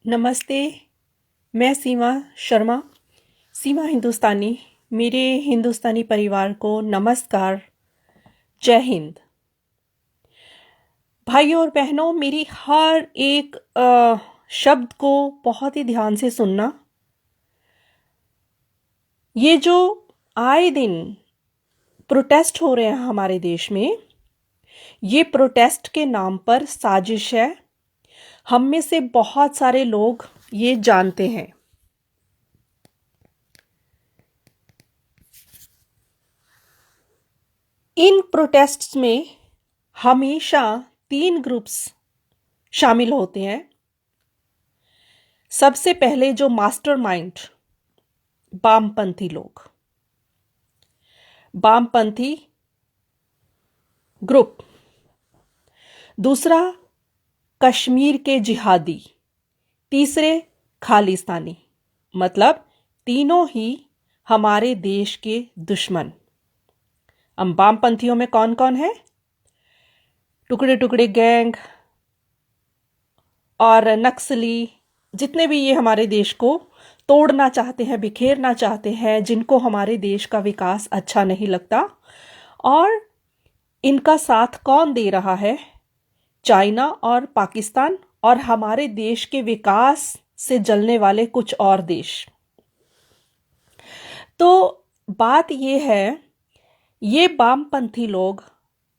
नमस्ते। मैं सीमा शर्मा, सीमा हिंदुस्तानी। मेरे हिंदुस्तानी परिवार को नमस्कार। जय हिंद। भाइयों और बहनों, मेरी हर एक शब्द को बहुत ही ध्यान से सुनना। ये जो आए दिन प्रोटेस्ट हो रहे हैं हमारे देश में, ये प्रोटेस्ट के नाम पर साजिश है। हम में से बहुत सारे लोग ये जानते हैं। इन प्रोटेस्ट्स में हमेशा 3 ग्रुप्स शामिल होते हैं। सबसे पहले जो मास्टरमाइंड, वामपंथी लोग, वामपंथी ग्रुप। दूसरा कश्मीर के जिहादी। तीसरे खालिस्तानी। मतलब तीनों ही हमारे देश के दुश्मन। अब वामपंथियों में कौन कौन है? टुकड़े टुकड़े गैंग और नक्सली, जितने भी ये हमारे देश को तोड़ना चाहते हैं, बिखेरना चाहते हैं, जिनको हमारे देश का विकास अच्छा नहीं लगता। और इनका साथ कौन दे रहा है? चाइना और पाकिस्तान और हमारे देश के विकास से जलने वाले कुछ और देश। तो बात ये है, ये वामपंथी लोग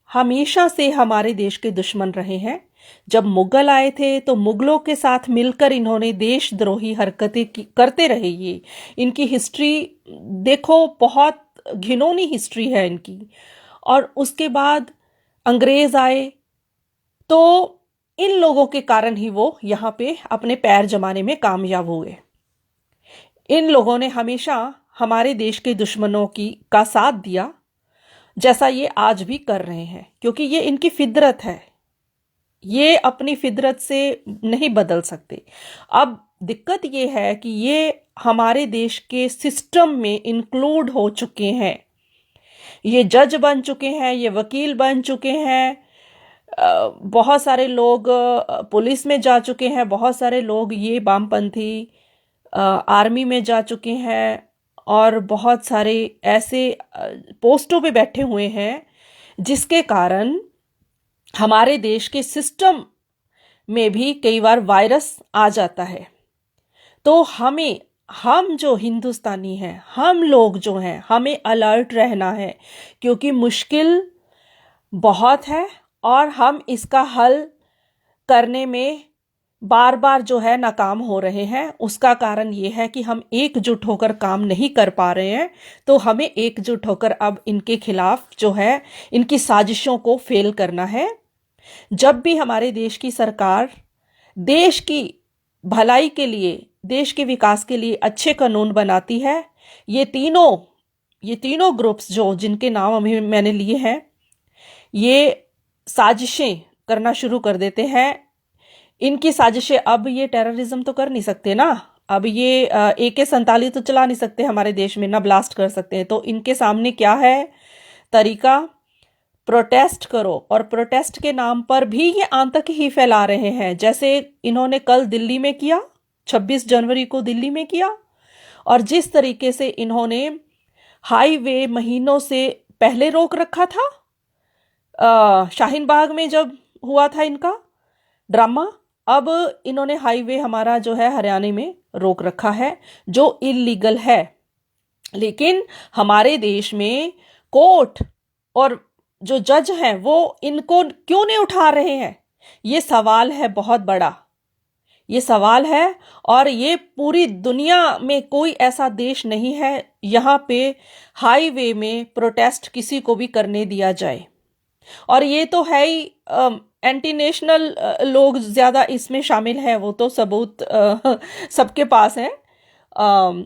हमेशा से हमारे देश के दुश्मन रहे हैं। जब मुगल आए थे तो मुगलों के साथ मिलकर इन्होंने देशद्रोही हरकतें करते रहे। ये इनकी हिस्ट्री देखो, बहुत घिनौनी हिस्ट्री है इनकी। और उसके बाद अंग्रेज आए, तो इन लोगों के कारण ही वो यहाँ पे अपने पैर जमाने में कामयाब हुए। इन लोगों ने हमेशा हमारे देश के दुश्मनों का साथ दिया, जैसा ये आज भी कर रहे हैं, क्योंकि ये इनकी फितरत है। ये अपनी फितरत से नहीं बदल सकते। अब दिक्कत ये है कि ये हमारे देश के सिस्टम में इंक्लूड हो चुके हैं। ये जज बन चुके हैं, ये वकील बन चुके हैं, बहुत सारे लोग पुलिस में जा चुके हैं, बहुत सारे लोग ये वामपंथी आर्मी में जा चुके हैं, और बहुत सारे ऐसे पोस्टों पे बैठे हुए हैं जिसके कारण हमारे देश के सिस्टम में भी कई बार वायरस आ जाता है। तो हम जो हिंदुस्तानी हैं, हम लोग जो हैं, हमें अलर्ट रहना है, क्योंकि मुश्किल बहुत है और हम इसका हल करने में बार बार जो है नाकाम हो रहे हैं। उसका कारण ये है कि हम एकजुट होकर काम नहीं कर पा रहे हैं। तो हमें एकजुट होकर अब इनके खिलाफ जो है, इनकी साजिशों को फेल करना है। जब भी हमारे देश की सरकार देश की भलाई के लिए, देश के विकास के लिए अच्छे कानून बनाती है, ये तीनों ग्रुप्स जो जिनके नाम अभी मैंने लिए हैं, ये साजिशें करना शुरू कर देते हैं। इनकी साजिशें, अब ये टेररिज्म तो कर नहीं सकते ना, अब ये AK-47 तो चला नहीं सकते हमारे देश में, ना ब्लास्ट कर सकते हैं। तो इनके सामने क्या है तरीका? प्रोटेस्ट करो। और प्रोटेस्ट के नाम पर भी ये आतंक ही फैला रहे हैं, जैसे इन्होंने कल दिल्ली में किया, 26 जनवरी को दिल्ली में किया। और जिस तरीके से इन्होंने हाईवे महीनों से पहले रोक रखा था, शाहीन बाग में जब हुआ था इनका ड्रामा, अब इन्होंने हाईवे हमारा जो है हरियाणा में रोक रखा है, जो इलीगल है। लेकिन हमारे देश में कोर्ट और जो जज हैं वो इनको क्यों नहीं उठा रहे हैं? ये सवाल है, बहुत बड़ा ये सवाल है। और ये पूरी दुनिया में कोई ऐसा देश नहीं है यहाँ पे हाईवे में प्रोटेस्ट किसी को भी करने दिया जाए। और ये तो है ही, एंटी नेशनल लोग ज़्यादा इसमें शामिल हैं। वो तो सबूत सबके पास है,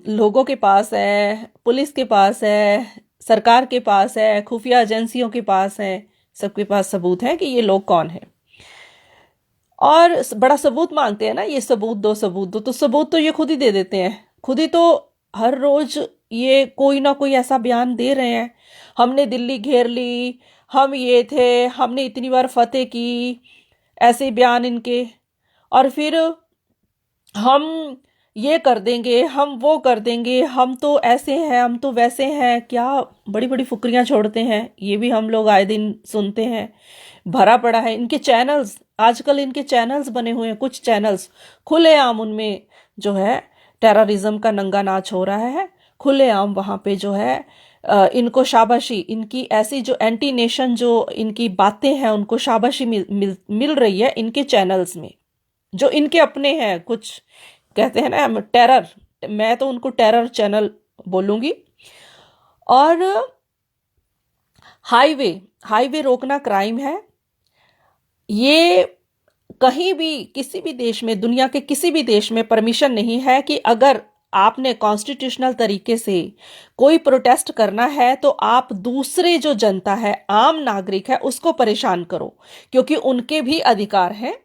लोगों के पास है, पुलिस के पास है, सरकार के पास है, खुफिया एजेंसियों के पास है, सबके पास सबूत है कि ये लोग कौन है। और बड़ा सबूत मांगते हैं ना, ये सबूत दो, सबूत दो। तो सबूत तो ये खुद ही दे देते हैं, खुद ही तो हर रोज ये कोई ना कोई ऐसा बयान दे रहे हैं, हमने दिल्ली घेर ली, हम ये थे, हमने इतनी बार फतेह की, ऐसे बयान इनके। और फिर हम ये कर देंगे, हम वो कर देंगे, हम तो ऐसे हैं, हम तो वैसे हैं, क्या बड़ी बड़ी फुकरियां छोड़ते हैं। ये भी हम लोग आए दिन सुनते हैं। भरा पड़ा है इनके चैनल्स, आजकल इनके चैनल्स बने हुए हैं, कुछ चैनल्स खुलेआम उनमें जो है टेररिज्म का नंगा नाच हो रहा है। खुलेआम वहां पे जो है इनको शाबाशी, इनकी ऐसी जो एंटी नेशन जो इनकी बातें हैं उनको शाबाशी मिल रही है इनके चैनल्स में, जो इनके अपने हैं। कुछ कहते हैं ना टेरर, मैं तो उनको टेरर चैनल बोलूंगी। और हाईवे हाईवे रोकना क्राइम है। ये कहीं भी किसी भी देश में, दुनिया के किसी भी देश में परमिशन नहीं है कि अगर आपने कॉन्स्टिट्यूशनल तरीके से कोई प्रोटेस्ट करना है तो आप दूसरे जो जनता है, आम नागरिक है, उसको परेशान करो, क्योंकि उनके भी अधिकार हैं।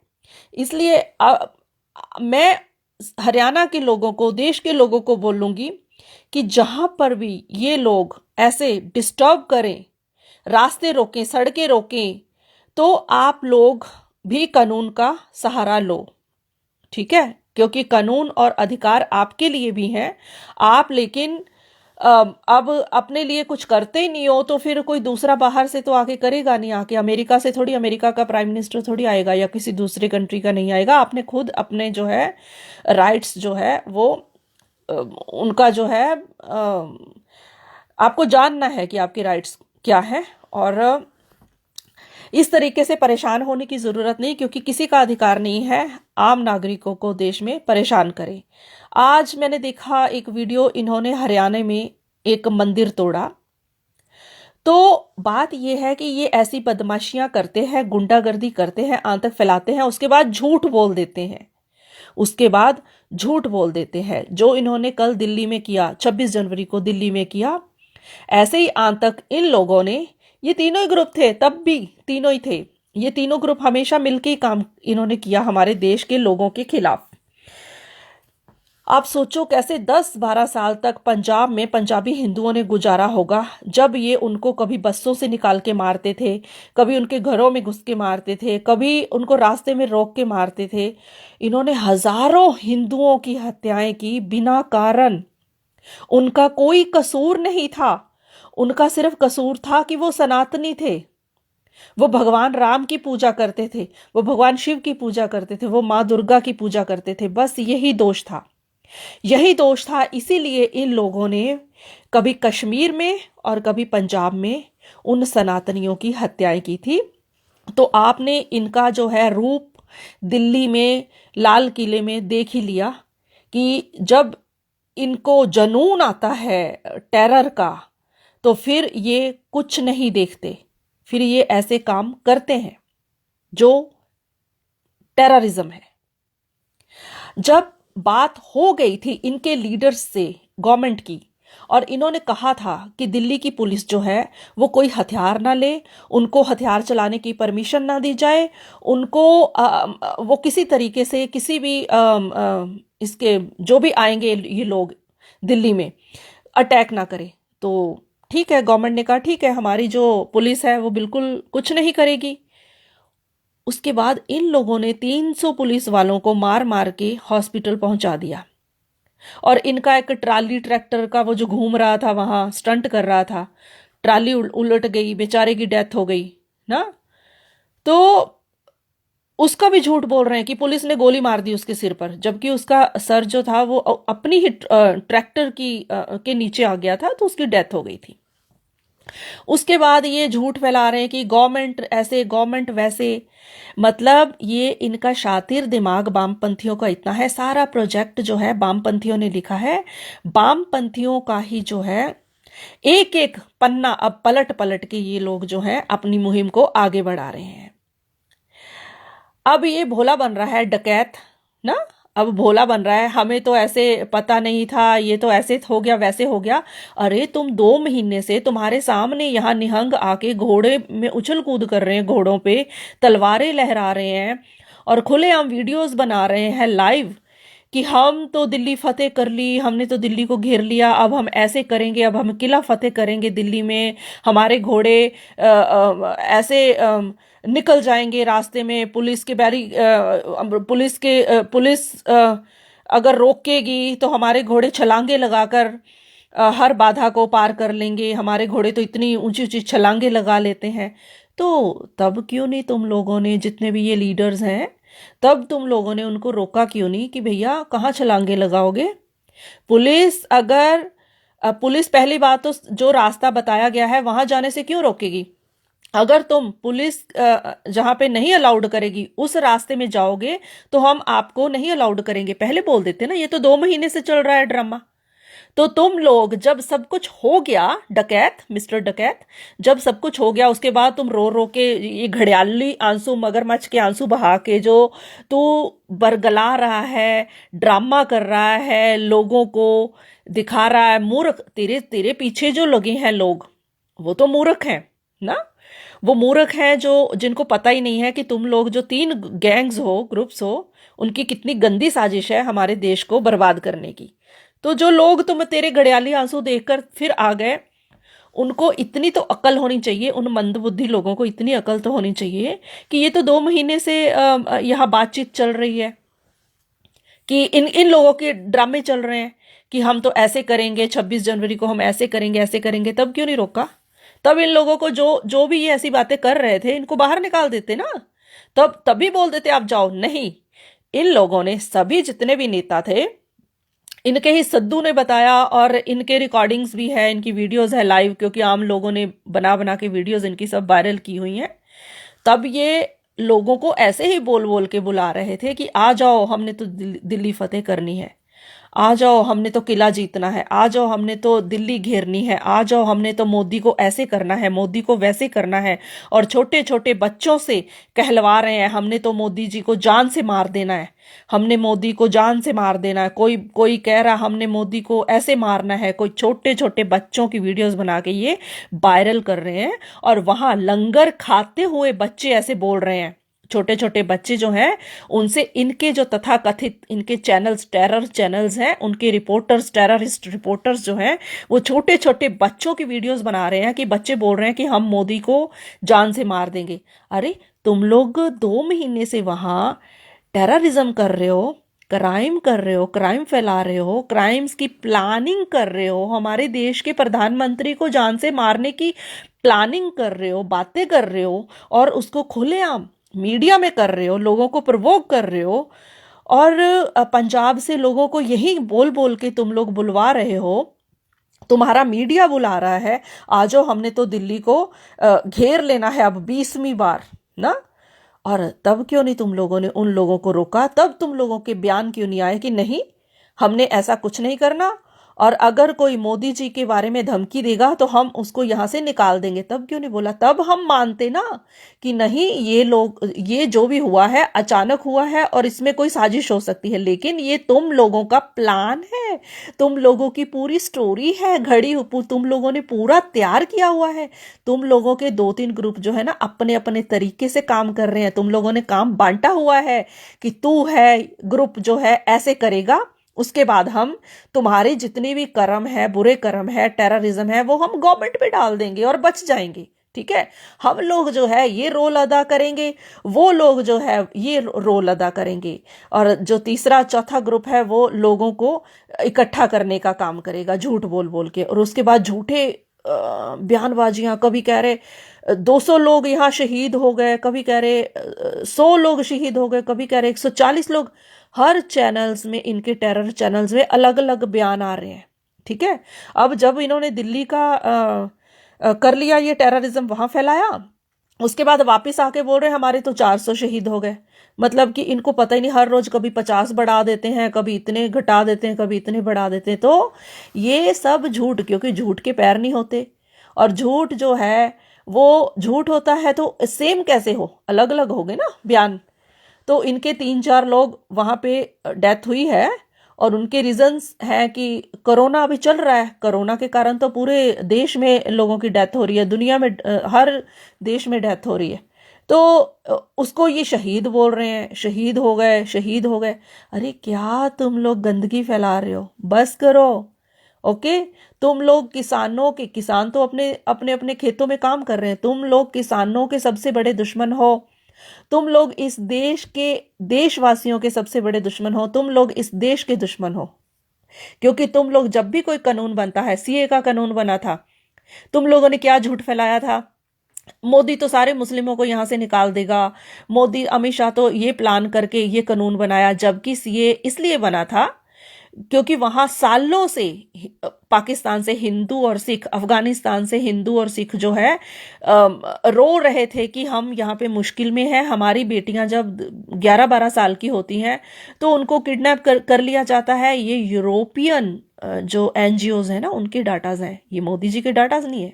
इसलिए मैं हरियाणा के लोगों को, देश के लोगों को बोलूंगी कि जहां पर भी ये लोग ऐसे डिस्टर्ब करें, रास्ते रोकें, सड़कें रोकें, तो आप लोग भी कानून का सहारा लो। ठीक है, क्योंकि कानून और अधिकार आपके लिए भी हैं। आप लेकिन अब अपने लिए कुछ करते ही नहीं हो तो फिर कोई दूसरा बाहर से तो आके करेगा नहीं। आके अमेरिका से थोड़ी, अमेरिका का प्राइम मिनिस्टर थोड़ी आएगा या किसी दूसरे कंट्री का नहीं आएगा। आपने खुद अपने जो है राइट्स जो है वो उनका जो है आपको जानना है कि आपके राइट्स क्या है। और इस तरीके से परेशान होने की ज़रूरत नहीं, क्योंकि किसी का अधिकार नहीं है आम नागरिकों को देश में परेशान करे। आज मैंने देखा एक वीडियो, इन्होंने हरियाणा में एक मंदिर तोड़ा। तो बात यह है कि ये ऐसी बदमाशियां करते हैं, गुंडागर्दी करते हैं, आतंक फैलाते हैं, उसके बाद झूठ बोल देते हैं। उसके बाद झूठ बोल देते हैं, जो इन्होंने कल दिल्ली में किया, 26 जनवरी को दिल्ली में किया। ऐसे ही आतंक इन लोगों ने, ये तीनों ही ग्रुप थे, तब भी तीनों ही थे, ये तीनों ग्रुप हमेशा मिलकर ही काम इन्होंने किया हमारे देश के लोगों के खिलाफ। आप सोचो कैसे 10-12 साल तक पंजाब में पंजाबी हिंदुओं ने गुजारा होगा, जब ये उनको कभी बसों से निकाल के मारते थे, कभी उनके घरों में घुस के मारते थे, कभी उनको रास्ते में रोक के मारते थे। इन्होंने हजारों हिंदुओं की हत्याएं की बिना कारण। उनका कोई कसूर नहीं था, उनका सिर्फ कसूर था कि वो सनातनी थे, वो भगवान राम की पूजा करते थे, वो भगवान शिव की पूजा करते थे, वो माँ दुर्गा की पूजा करते थे। बस यही दोष था, यही दोष था। इसीलिए इन लोगों ने कभी कश्मीर में और कभी पंजाब में उन सनातनियों की हत्याएं की थी। तो आपने इनका जो है रूप दिल्ली में लाल किले में देख ही लिया कि जब इनको जुनून आता है टेरर का, तो फिर ये कुछ नहीं देखते, फिर ये ऐसे काम करते हैं जो टेररिज्म है। जब बात हो गई थी इनके लीडर्स से, गवर्नमेंट की, और इन्होंने कहा था कि दिल्ली की पुलिस जो है वो कोई हथियार ना ले, उनको हथियार चलाने की परमिशन ना दी जाए, उनको वो किसी तरीके से किसी भी इसके जो भी आएंगे ये लोग दिल्ली में अटैक ना करे। तो ठीक है, गवर्नमेंट ने कहा ठीक है, हमारी जो पुलिस है वो बिल्कुल कुछ नहीं करेगी। उसके बाद इन लोगों ने 300 पुलिस वालों को मार मार के हॉस्पिटल पहुंचा दिया। और इनका एक ट्राली ट्रैक्टर का वो जो घूम रहा था वहां स्टंट कर रहा था, ट्राली उलट गई, बेचारे की डेथ हो गई ना। तो उसका भी झूठ बोल रहे हैं कि पुलिस ने गोली मार दी उसके सिर पर, जबकि उसका सर जो था वो अपनी ही ट्रैक्टर की के नीचे आ गया था, तो उसकी डेथ हो गई थी। उसके बाद ये झूठ फैला रहे हैं कि गवर्नमेंट ऐसे, गवर्नमेंट वैसे। मतलब ये इनका शातिर दिमाग वामपंथियों का इतना है, सारा प्रोजेक्ट जो है वामपंथियों ने लिखा है। वामपंथियों का ही जो है एक एक पन्ना अब पलट पलट के ये लोग जो है अपनी मुहिम को आगे बढ़ा रहे हैं। अब ये भोला बन रहा है डकैत ना, अब भोला बन रहा है, हमें तो ऐसे पता नहीं था, ये तो ऐसे हो गया वैसे हो गया। अरे तुम 2 महीने से तुम्हारे सामने यहाँ निहंग आके घोड़े में उछल कूद कर रहे हैं, घोड़ों पे तलवारें लहरा रहे हैं और खुलेआम वीडियोस बना रहे हैं लाइव कि हम तो दिल्ली फतेह कर ली, हमने तो दिल्ली को घेर लिया, अब हम ऐसे करेंगे, अब हम किला फतेह करेंगे दिल्ली में, हमारे घोड़े ऐसे निकल जाएंगे रास्ते में, पुलिस के बैरी पुलिस के पुलिस अगर रोकेगी तो हमारे घोड़े छलांगे लगाकर हर बाधा को पार कर लेंगे, हमारे घोड़े तो इतनी ऊंची ऊंची छलांगे लगा लेते हैं। तो तब क्यों नहीं तुम लोगों ने, जितने भी ये लीडर्स हैं, तब तुम लोगों ने उनको रोका क्यों नहीं कि भैया कहाँ छलांगे लगाओगे? पुलिस अगर पुलिस पहली बात तो जो रास्ता बताया गया है वहां जाने से क्यों रोकेगी? अगर तुम पुलिस जहां पे नहीं अलाउड करेगी उस रास्ते में जाओगे तो हम आपको नहीं अलाउड करेंगे, पहले बोल देते ना। ये तो 2 महीने से चल रहा है ड्रामा। तो तुम लोग जब सब कुछ हो गया, डकैत, मिस्टर डकैत, जब सब कुछ हो गया उसके बाद तुम रो रो के ये घड़ियाली आंसू, मगरमच्छ के आंसू बहा के जो तू बरगला रहा है, ड्रामा कर रहा है, लोगों को दिखा रहा है मूर्ख। तेरे तेरे पीछे जो लगे हैं लोग वो तो मूर्ख हैं ना। वो मूर्ख हैं जो, जिनको पता ही नहीं है कि तुम लोग जो 3 गैंग्स हो, ग्रुप्स हो, उनकी कितनी गंदी साजिश है हमारे देश को बर्बाद करने की। तो जो लोग तुम तेरे घड़ियाली आंसू देखकर फिर आ गए, उनको इतनी तो अकल होनी चाहिए, उन मंदबुद्धि लोगों को इतनी अकल तो होनी चाहिए कि ये तो 2 महीने से यहाँ बातचीत चल रही है कि इन इन लोगों के ड्रामे चल रहे हैं कि हम तो ऐसे करेंगे, 26 जनवरी को हम ऐसे करेंगे, ऐसे करेंगे। तब क्यों नहीं रोका? तब इन लोगों को, जो जो भी ये ऐसी बातें कर रहे थे, इनको बाहर निकाल देते ना। तभी बोल देते आप जाओ। नहीं, इन लोगों ने, सभी जितने भी नेता थे, इनके ही सद्दू ने बताया, और इनके रिकॉर्डिंग्स भी है, इनकी वीडियोस है लाइव, क्योंकि आम लोगों ने बना बना के वीडियोस इनकी सब वायरल की हुई हैं। तब ये लोगों को ऐसे ही बोल बोल के बुला रहे थे कि आ जाओ, हमने तो दिल्ली फतेह करनी है, आ जाओ, हमने तो किला जीतना है, आ जाओ, हमने तो दिल्ली घेरनी है, आ जाओ, हमने तो मोदी को ऐसे करना है, मोदी को वैसे करना है। और छोटे छोटे बच्चों से कहलवा रहे हैं, हमने तो मोदी जी को जान से मार देना है, हमने मोदी को जान से मार देना है। कोई कोई कह रहा हमने मोदी को ऐसे मारना है। कोई छोटे छोटे बच्चों की वीडियोस बना के ये वायरल कर रहे हैं, और वहां लंगर खाते हुए बच्चे ऐसे बोल रहे हैं। छोटे छोटे बच्चे जो हैं, उनसे इनके जो तथाकथित इनके चैनल्स, टेरर चैनल्स हैं, उनके रिपोर्टर्स, टेररिस्ट रिपोर्टर्स जो हैं, वो छोटे छोटे बच्चों की वीडियोस बना रहे हैं कि बच्चे बोल रहे हैं कि हम मोदी को जान से मार देंगे। अरे तुम लोग 2 महीने से वहां टेररिज्म कर रहे हो, क्राइम कर रहे हो, क्राइम फैला रहे हो, क्राइम्स की प्लानिंग कर रहे हो, हमारे देश के प्रधानमंत्री को जान से मारने की प्लानिंग कर रहे हो, बातें कर रहे हो, और उसको खुलेआम मीडिया में कर रहे हो, लोगों को प्रवोक कर रहे हो। और पंजाब से लोगों को यही बोल बोल के तुम लोग बुलवा रहे हो, तुम्हारा मीडिया बुला रहा है, आ जाओ, हमने तो दिल्ली को घेर लेना है अब 20वीं बार ना। और तब क्यों नहीं तुम लोगों ने उन लोगों को रोका? तब तुम लोगों के बयान क्यों नहीं आए कि नहीं, हमने ऐसा कुछ नहीं करना, और अगर कोई मोदी जी के बारे में धमकी देगा तो हम उसको यहां से निकाल देंगे? तब क्यों नहीं बोला? तब हम मानते ना कि नहीं, ये लोग, ये जो भी हुआ है अचानक हुआ है और इसमें कोई साजिश हो सकती है, लेकिन ये तुम लोगों का प्लान है, तुम लोगों की पूरी स्टोरी है घड़ी, तुम लोगों ने पूरा तैयार किया हुआ है। तुम लोगों के 2-3 ग्रुप जो है ना, अपने अपने तरीके से काम कर रहे हैं। तुम लोगों ने काम बांटा हुआ है कि तू है ग्रुप जो है ऐसे करेगा, उसके बाद हम तुम्हारे जितने भी कर्म है, बुरे कर्म है, टेररिज्म है, वो हम गवर्नमेंट पे डाल देंगे और बच जाएंगे। ठीक है, हम लोग जो है ये रोल अदा करेंगे, वो लोग जो है ये रोल अदा करेंगे, और जो तीसरा चौथा ग्रुप है वो लोगों को इकट्ठा करने का काम करेगा, झूठ बोल बोल के। और उसके बाद झूठे बयानबाजियां, कभी कह रहे 200 लोग यहाँ शहीद हो गए, कभी कह रहे 100 लोग शहीद हो गए, कभी कह रहे 140 लोग। हर चैनल्स में, इनके टेरर चैनल्स में अलग अलग बयान आ रहे हैं। ठीक है, अब जब इन्होंने दिल्ली का कर लिया, ये टेररिज्म वहां फैलाया, उसके बाद वापस आके बोल रहे हैं हमारे तो 400 शहीद हो गए। मतलब कि इनको पता ही नहीं, हर रोज कभी 50 बढ़ा देते हैं, कभी इतने घटा देते हैं, कभी इतने बढ़ा देते हैं। तो ये सब झूठ, क्योंकि झूठ के पैर नहीं होते, और झूठ जो है वो झूठ होता है तो सेम कैसे हो, अलग अलग हो गए ना बयान। तो इनके 3-4 लोग वहां पे डेथ हुई है, और उनके रीजंस हैं कि कोरोना अभी चल रहा है, कोरोना के कारण तो पूरे देश में लोगों की डेथ हो रही है, दुनिया में हर देश में डेथ हो रही है। तो उसको ये शहीद बोल रहे हैं, शहीद हो गए, शहीद हो गए। अरे क्या तुम लोग गंदगी फैला रहे हो? बस करो। ओके, तुम लोग किसानों के, किसान तो अपने अपने अपने खेतों में काम कर रहे हैं, तुम लोग किसानों के सबसे बड़े दुश्मन हो। तुम लोग इस देश के, देशवासियों के सबसे बड़े दुश्मन हो, तुम लोग इस देश के दुश्मन हो। क्योंकि तुम लोग, जब भी कोई कानून बनता है, सीए का कानून बना था, तुम लोगों ने क्या झूठ फैलाया था, मोदी तो सारे मुस्लिमों को यहां से निकाल देगा, मोदी अमित शाह तो ये प्लान करके ये कानून बनाया। जबकि सीए इसलिए बना था क्योंकि वहां सालों से पाकिस्तान से हिंदू और सिख, अफगानिस्तान से हिंदू और सिख जो है रो रहे थे कि हम यहाँ पे मुश्किल में हैं। हमारी बेटियां जब 11-12 साल की होती हैं तो उनको किडनैप कर लिया जाता है। ये यूरोपियन जो एनजीओज हैं ना, उनके डाटाज हैं, ये मोदी जी के डाटाज नहीं है।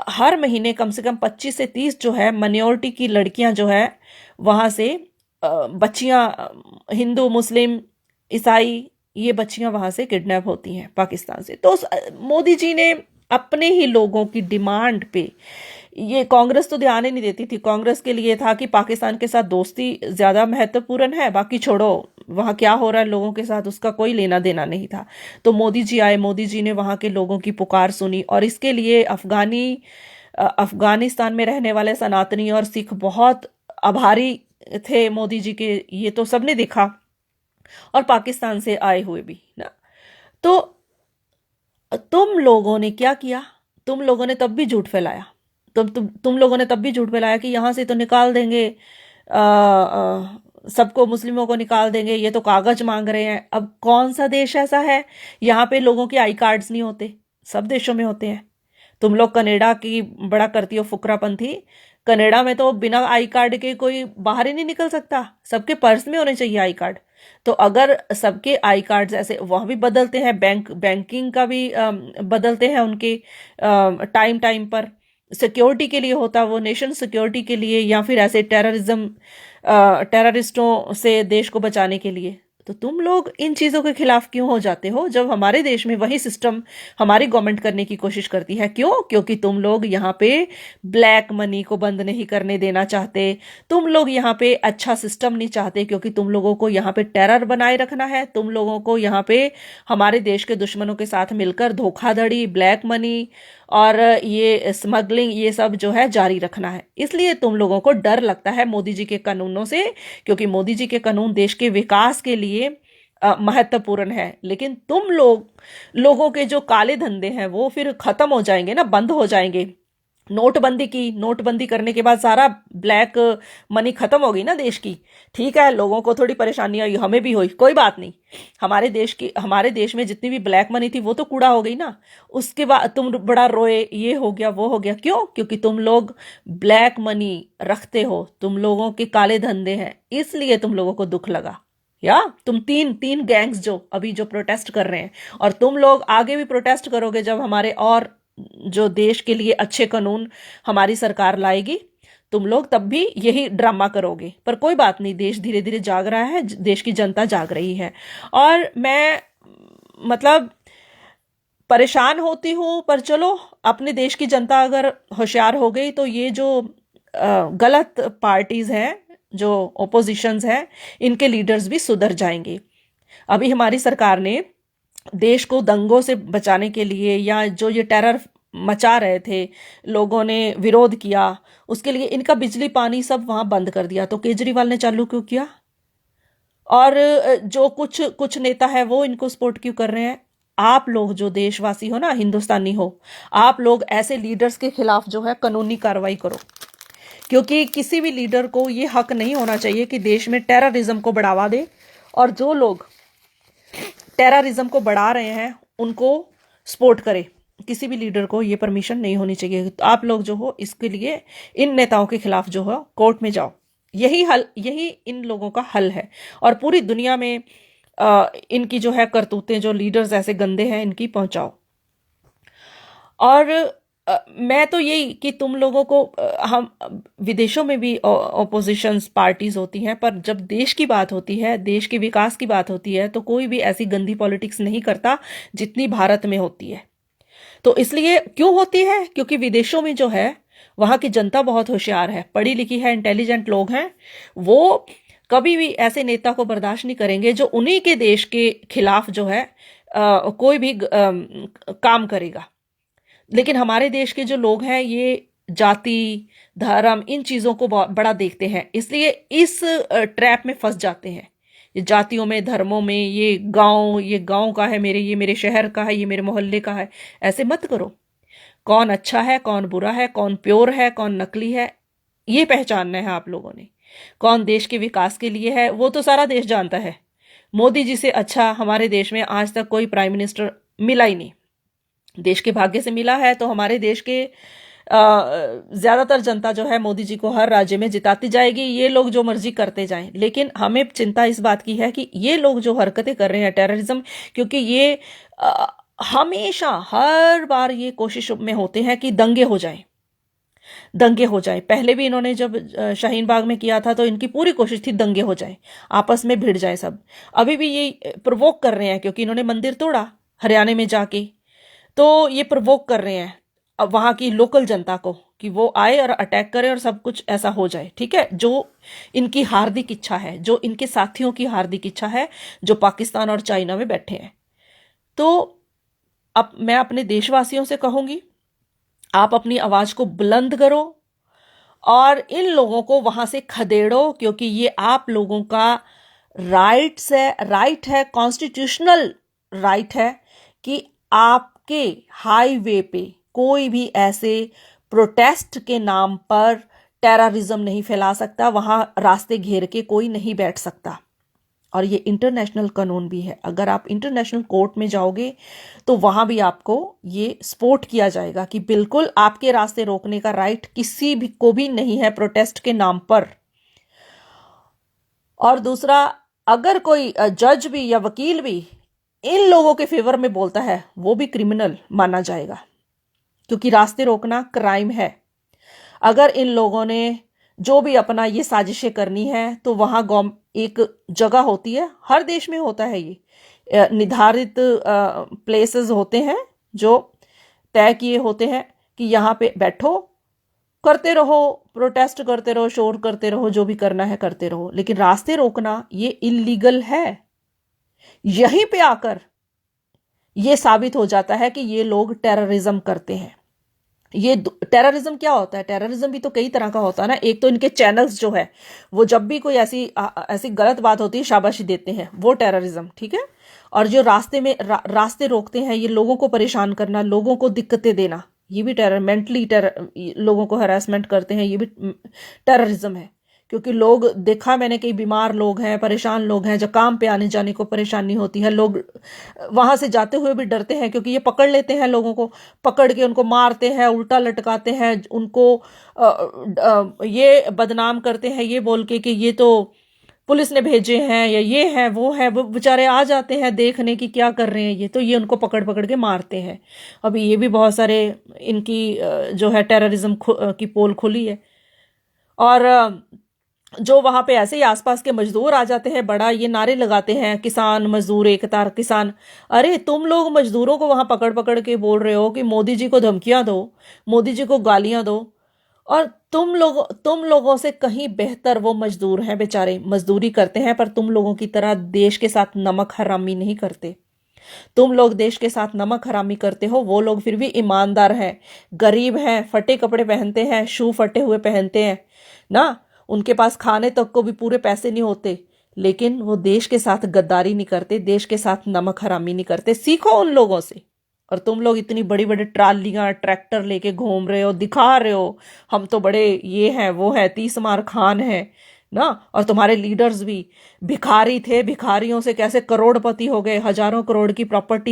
हर महीने कम से कम 25 से 30 जो है माइनॉरिटी की लड़कियां जो है वहां से बच्चियां, हिंदू मुस्लिम ईसाई, ये बच्चियां वहां से किडनैप होती हैं पाकिस्तान से। तो मोदी जी ने अपने ही लोगों की डिमांड पे, ये कांग्रेस तो ध्यान ही नहीं देती थी, कांग्रेस के लिए था कि पाकिस्तान के साथ दोस्ती ज्यादा महत्वपूर्ण है, बाकी छोड़ो वहां क्या हो रहा है लोगों के साथ उसका कोई लेना देना नहीं था। तो मोदी जी आए, मोदी जी ने वहां के लोगों की पुकार सुनी, और इसके लिए अफगानिस्तान में रहने वाले सनातनी और सिख बहुत आभारी थे मोदी जी के, ये तो सबने देखा, और पाकिस्तान से आए हुए भी ना। तो तुम लोगों ने क्या किया, तुम लोगों ने तब भी झूठ फैलाया, तुम लोगों ने तब भी झूठ फैलाया कि यहां से तो निकाल देंगे, सबको, मुस्लिमों को निकाल देंगे, ये तो कागज मांग रहे हैं। अब कौन सा देश ऐसा है यहाँ पे लोगों के आई कार्ड्स नहीं होते? सब देशों में होते हैं। तुम लोग कनाडा की बड़ा करती हो फुकरापंथी, कनाडा में तो बिना आई कार्ड के कोई बाहर ही नहीं निकल सकता, सबके पर्स में होने चाहिए आई कार्ड। तो अगर सबके आई कार्ड्स ऐसे, वहां भी बदलते हैं, बैंकिंग का भी बदलते हैं उनके टाइम टाइम पर, सिक्योरिटी के लिए होता वो, नेशन सिक्योरिटी के लिए, या फिर ऐसे टेररिस्टों से देश को बचाने के लिए। तो तुम लोग इन चीजों के खिलाफ क्यों हो जाते हो जब हमारे देश में वही सिस्टम हमारी गवर्नमेंट करने की कोशिश करती है? क्यों? क्योंकि तुम लोग यहाँ पे ब्लैक मनी को बंद नहीं करने देना चाहते, तुम लोग यहाँ पे अच्छा सिस्टम नहीं चाहते, क्योंकि तुम लोगों को यहाँ पे टेरर बनाए रखना है, तुम लोगों को यहाँ पे हमारे देश के दुश्मनों के साथ मिलकर धोखाधड़ी, ब्लैक मनी और ये स्मगलिंग, ये सब जो है जारी रखना है। इसलिए तुम लोगों को डर लगता है मोदी जी के कानूनों से, क्योंकि मोदी जी के कानून देश के विकास के लिए महत्वपूर्ण है। लेकिन तुम लोगों के जो काले धंधे हैं वो फिर खत्म हो जाएंगे ना, बंद हो जाएंगे। नोटबंदी करने के बाद सारा ब्लैक मनी खत्म हो गई ना देश की। ठीक है, लोगों को थोड़ी परेशानी हुई, हमें भी हुई, कोई बात नहीं। हमारे देश में जितनी भी ब्लैक मनी थी वो तो कूड़ा हो गई ना। उसके बाद तुम बड़ा रोए, ये हो गया वो हो गया, क्यों? क्योंकि तुम लोग ब्लैक मनी रखते हो, तुम लोगों के काले धंधे हैं, इसलिए तुम लोगों को दुख लगा। या तुम तीन गैंग्स जो अभी जो प्रोटेस्ट कर रहे हैं, और तुम लोग आगे भी प्रोटेस्ट करोगे जब हमारे और जो देश के लिए अच्छे कानून हमारी सरकार लाएगी, तुम लोग तब भी यही ड्रामा करोगे। पर कोई बात नहीं, देश धीरे धीरे जाग रहा है, देश की जनता जाग रही है। और मैं मतलब परेशान होती हूं, पर चलो, अपने देश की जनता अगर होशियार हो गई तो ये जो गलत पार्टीज हैं, जो ओपोजिशंस हैं, इनके लीडर्स भी सुधर जाएंगे। अभी हमारी सरकार ने देश को दंगों से बचाने के लिए, या जो ये टेरर मचा रहे थे, लोगों ने विरोध किया, उसके लिए इनका बिजली पानी सब वहां बंद कर दिया। तो केजरीवाल ने चालू क्यों किया? और जो कुछ नेता है वो इनको सपोर्ट क्यों कर रहे हैं? आप लोग जो देशवासी हो ना, हिंदुस्तानी हो, आप लोग ऐसे लीडर्स के खिलाफ जो है कानूनी कार्रवाई करो, क्योंकि किसी भी लीडर को ये हक नहीं होना चाहिए कि देश में टेररिज्म को बढ़ावा दे, और जो लोग टेररिज्म को बढ़ा रहे हैं उनको सपोर्ट करे। किसी भी लीडर को ये परमिशन नहीं होनी चाहिए। तो आप लोग जो हो, इसके लिए इन नेताओं के खिलाफ जो हो कोर्ट में जाओ, यही इन लोगों का हल है। और पूरी दुनिया में इनकी जो है करतूतें, जो लीडर्स ऐसे गंदे हैं, इनकी पहुंचाओ। और मैं तो यही कि तुम लोगों को, हम विदेशों में भी ओपोजिशंस पार्टीज होती हैं, पर जब देश की बात होती है, देश के विकास की बात होती है, तो कोई भी ऐसी गंदी पॉलिटिक्स नहीं करता जितनी भारत में होती है। तो इसलिए क्यों होती है? क्योंकि विदेशों में जो है वहां की जनता बहुत होशियार है, पढ़ी लिखी है, इंटेलिजेंट लोग हैं। वो कभी भी ऐसे नेता को बर्दाश्त नहीं करेंगे जो उन्हीं के देश के खिलाफ जो है कोई भी काम करेगा। लेकिन हमारे देश के जो लोग हैं, ये जाति, धर्म, इन चीज़ों को बड़ा देखते हैं, इसलिए इस ट्रैप में फंस जाते हैं। ये जातियों में, धर्मों में, ये गांव का है मेरे, ये मेरे शहर का है, ये मेरे मोहल्ले का है, ऐसे मत करो। कौन अच्छा है, कौन बुरा है, कौन प्योर है, कौन नकली है, ये पहचानना है आप लोगों ने। कौन देश के विकास के लिए है, वो तो सारा देश जानता है। मोदी जी से अच्छा हमारे देश में आज तक कोई प्राइम मिनिस्टर मिला ही नहीं। देश के भाग्य से मिला है तो हमारे देश के ज्यादातर जनता जो है मोदी जी को हर राज्य में जिताती जाएगी। ये लोग जो मर्जी करते जाएं, लेकिन हमें चिंता इस बात की है कि ये लोग जो हरकतें कर रहे हैं, टेररिज्म, क्योंकि ये हमेशा हर बार ये कोशिश में होते हैं कि दंगे हो जाएं, दंगे हो जाए। पहले भी इन्होंने जब शाहीन बाग में किया था तो इनकी पूरी कोशिश थी दंगे हो जाए, आपस में भिड़ जाए सब। अभी भी ये प्रवोक कर रहे हैं, क्योंकि इन्होंने मंदिर तोड़ा हरियाणा में जाके, तो ये प्रवोक कर रहे हैं अब वहां की लोकल जनता को कि वो आए और अटैक करे और सब कुछ ऐसा हो जाए। ठीक है, जो इनकी हार्दिक इच्छा है, जो इनके साथियों की हार्दिक इच्छा है, जो पाकिस्तान और चाइना में बैठे हैं। तो अब मैं अपने देशवासियों से कहूंगी, आप अपनी आवाज को बुलंद करो और इन लोगों को वहां से खदेड़ो, क्योंकि ये आप लोगों का राइट है, कॉन्स्टिट्यूशनल राइट है कि आपके हाईवे पे कोई भी ऐसे प्रोटेस्ट के नाम पर टेररिज्म नहीं फैला सकता, वहां रास्ते घेर के कोई नहीं बैठ सकता। और ये इंटरनेशनल कानून भी है। अगर आप इंटरनेशनल कोर्ट में जाओगे तो वहां भी आपको ये सपोर्ट किया जाएगा कि बिल्कुल आपके रास्ते रोकने का राइट किसी भी को भी नहीं है प्रोटेस्ट के नाम पर। और दूसरा, अगर कोई जज भी या वकील भी इन लोगों के फेवर में बोलता है, वो भी क्रिमिनल माना जाएगा, क्योंकि रास्ते रोकना क्राइम है। अगर इन लोगों ने जो भी अपना ये साजिशें करनी है तो वहां एक जगह होती है, हर देश में होता है, ये निर्धारित प्लेसेस होते हैं जो तय किए होते हैं कि यहाँ पे बैठो, करते रहो, प्रोटेस्ट करते रहो, शोर करते रहो, जो भी करना है करते रहो, लेकिन रास्ते रोकना ये इलीगल है। यहीं पे आकर ये साबित हो जाता है कि ये लोग टेररिज्म करते हैं। ये टेररिज्म क्या होता है? टेररिज्म भी तो कई तरह का होता है ना। एक तो इनके चैनल्स जो है, वो जब भी कोई ऐसी गलत बात होती है शाबाशी देते हैं, वो टेररिज्म, ठीक है। और जो रास्ते में रास्ते रोकते हैं, ये लोगों को परेशान करना, लोगों को दिक्कतें देना, ये भी मेंटली लोगों को हरासमेंट करते हैं, ये भी टेररिज्म है। क्योंकि लोग, देखा मैंने, कई बीमार लोग हैं, परेशान लोग हैं, जब काम पे आने जाने को परेशानी होती है, लोग वहां से जाते हुए भी डरते हैं, क्योंकि ये पकड़ लेते हैं लोगों को, पकड़ के उनको मारते हैं, उल्टा लटकाते हैं, उनको ये बदनाम करते हैं, ये बोल के कि ये तो पुलिस ने भेजे हैं, या ये है वो है। वो बेचारे आ जाते हैं देखने की क्या कर रहे हैं ये, तो ये उनको पकड़ पकड़ के मारते हैं। अभी ये भी बहुत सारे इनकी जो है टेररिज्म की पोल खुली है। और जो वहां पे ऐसे ही आसपास के मजदूर आ जाते हैं, बड़ा ये नारे लगाते हैं, किसान मजदूर एकता, किसान। अरे तुम लोग मजदूरों को वहां पकड़ पकड़ के बोल रहे हो कि मोदी जी को धमकियां दो, मोदी जी को गालियां दो, और तुम लोगों से कहीं बेहतर वो मजदूर हैं, बेचारे मजदूरी करते हैं, पर तुम लोगों की तरह देश के साथ नमक हरामी नहीं करते। तुम लोग देश के साथ नमक हरामी करते हो, वो लोग फिर भी ईमानदार हैं, गरीब हैं, फटे कपड़े पहनते हैं, शू फटे हुए पहनते हैं ना, उनके पास खाने तक को भी पूरे पैसे नहीं होते, लेकिन वो देश के साथ गद्दारी नहीं करते, देश के साथ नमक हरामी नहीं करते। सीखो उन लोगों से। और तुम लोग इतनी बड़ी बड़ी ट्रालियां, ट्रैक्टर लेके घूम रहे हो, दिखा रहे हो हम तो बड़े ये हैं वो है, 30 मार खान है ना। और तुम्हारे लीडर्स भी भिखारी थे, भिखारियों से कैसे करोड़पति हो गए, हजारों करोड़ की प्रॉपर्टी